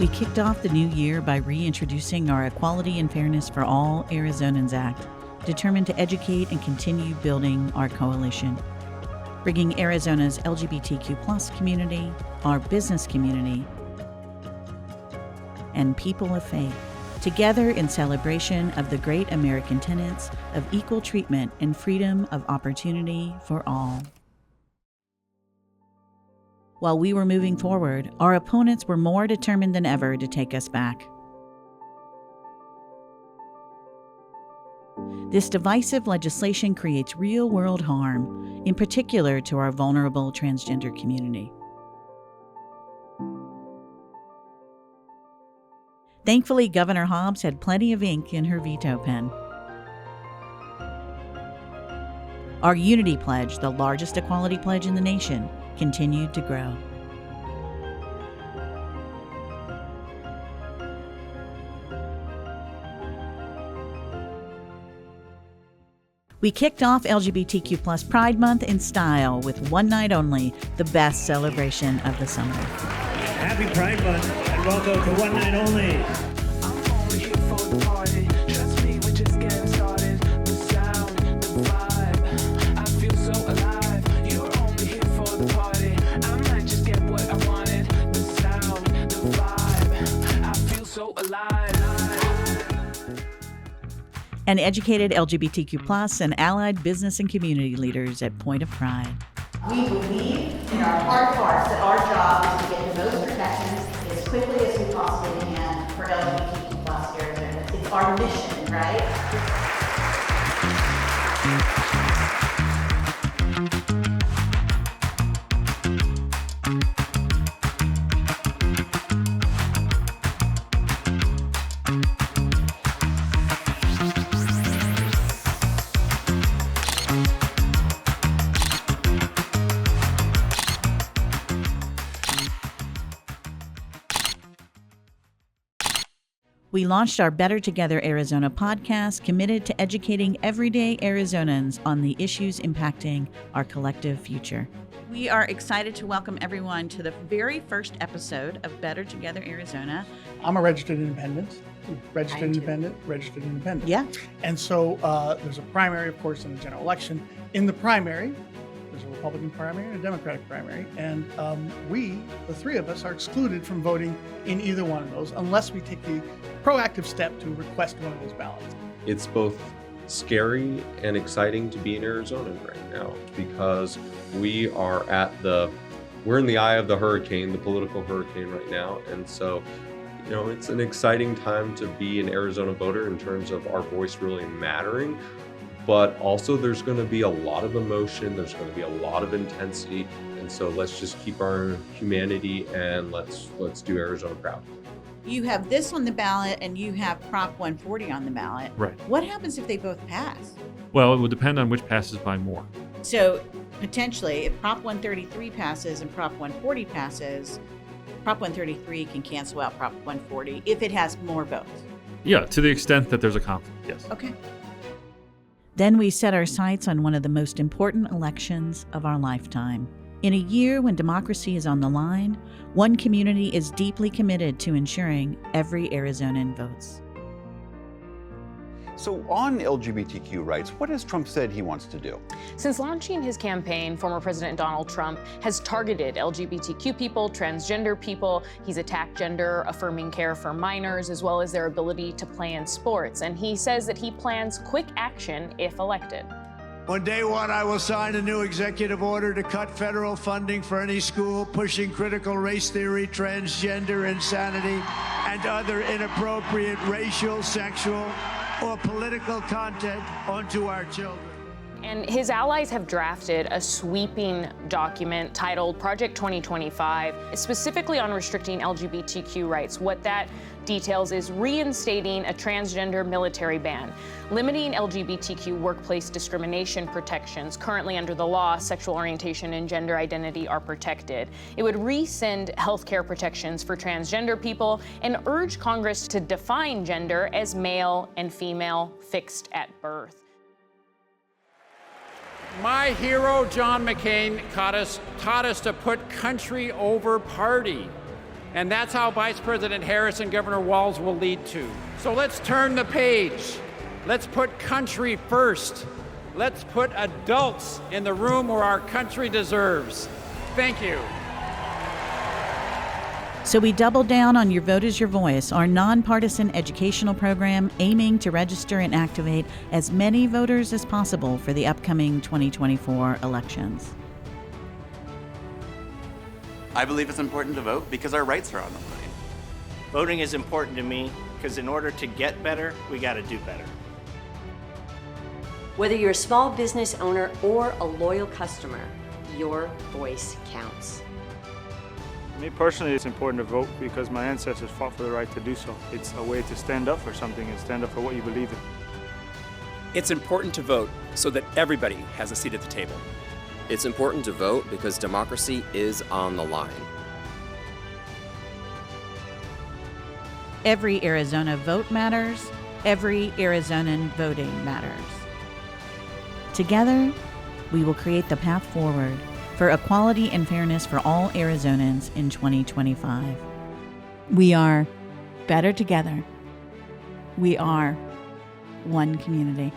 We kicked off the new year by reintroducing our Equality and Fairness for All Arizonans Act, determined to educate and continue building our coalition, bringing Arizona's LGBTQ+ community, our business community, and people of faith together in celebration of the great American tenets of equal treatment and freedom of opportunity for all. While we were moving forward, our opponents were more determined than ever to take us back. This divisive legislation creates real-world harm, in particular to our vulnerable transgender community. Thankfully, Governor Hobbs had plenty of ink in her veto pen. Our Unity Pledge, the largest equality pledge in the nation, continued to grow. We kicked off LGBTQ+ Pride Month in style with One Night Only, the best celebration of the summer. Happy Pride Month and welcome to One Night Only. I'm only here for the party. Trust me, we're just getting started. The sound, the vibe, I feel so alive. You're only here for the party. I might just get what I wanted. The sound, the vibe, I feel so alive. And educated LGBTQ+ and allied business and community leaders at Point of Pride. We believe in our heart of hearts that our job is to get the most protections as quickly as we possibly can for LGBTQ+ Arizona. It's our mission, right? We launched our Better Together Arizona podcast, committed to educating everyday Arizonans on the issues impacting our collective future. We are excited to welcome everyone to the very first episode of Better Together Arizona. I'm a registered independent. Registered independent. Yeah. And so there's a primary, of course, in the general election. In the primary, there's a Republican primary and a Democratic primary. And we, the three of us, are excluded from voting in either one of those unless we take the proactive step to request one of those ballots. It's both scary and exciting to be in Arizona right now because we're in the eye of the hurricane, the political hurricane right now. And so, it's an exciting time to be an Arizona voter in terms of our voice really mattering. But also there's going to be a lot of emotion, there's going to be a lot of intensity. And so let's just keep our humanity and let's do Arizona proud. You have this on the ballot and you have Prop 140 on the ballot. Right. What happens if they both pass? Well, it will depend on which passes by more. So potentially, if Prop 133 passes and Prop 140 passes, Prop 133 can cancel out Prop 140 if it has more votes. Yeah, to the extent that there's a conflict, yes. Okay. Then we set our sights on one of the most important elections of our lifetime. In a year when democracy is on the line, one community is deeply committed to ensuring every Arizonan votes. So on LGBTQ rights, what has Trump said he wants to do? Since launching his campaign, former President Donald Trump has targeted LGBTQ people, transgender people. He's attacked gender-affirming care for minors, as well as their ability to play in sports. And he says that he plans quick action if elected. On day one, I will sign a new executive order to cut federal funding for any school pushing critical race theory, transgender insanity, and other inappropriate racial, sexual, or political content onto our children. And his allies have drafted a sweeping document titled Project 2025, specifically on restricting LGBTQ rights. What that details is reinstating a transgender military ban, limiting LGBTQ workplace discrimination protections. Currently under the law, sexual orientation and gender identity are protected. It would rescind healthcare protections for transgender people and urge Congress to define gender as male and female fixed at birth. My hero, John McCain, taught us to put country over party. And that's how Vice President Harris and Governor Walz will lead too. So let's turn the page. Let's put country first. Let's put adults in the room where our country deserves. Thank you. So we double down on Your Vote is Your Voice, our nonpartisan educational program aiming to register and activate as many voters as possible for the upcoming 2024 elections. I believe it's important to vote because our rights are on the line. Voting is important to me because in order to get better, we got to do better. Whether you're a small business owner or a loyal customer, your voice counts. For me personally, it's important to vote because my ancestors fought for the right to do so. It's a way to stand up for something and stand up for what you believe in. It's important to vote so that everybody has a seat at the table. It's important to vote because democracy is on the line. Every Arizona vote matters. Every Arizonan voting matters. Together, we will create the path forward for equality and fairness for all Arizonans in 2025. We are better together. We are one community.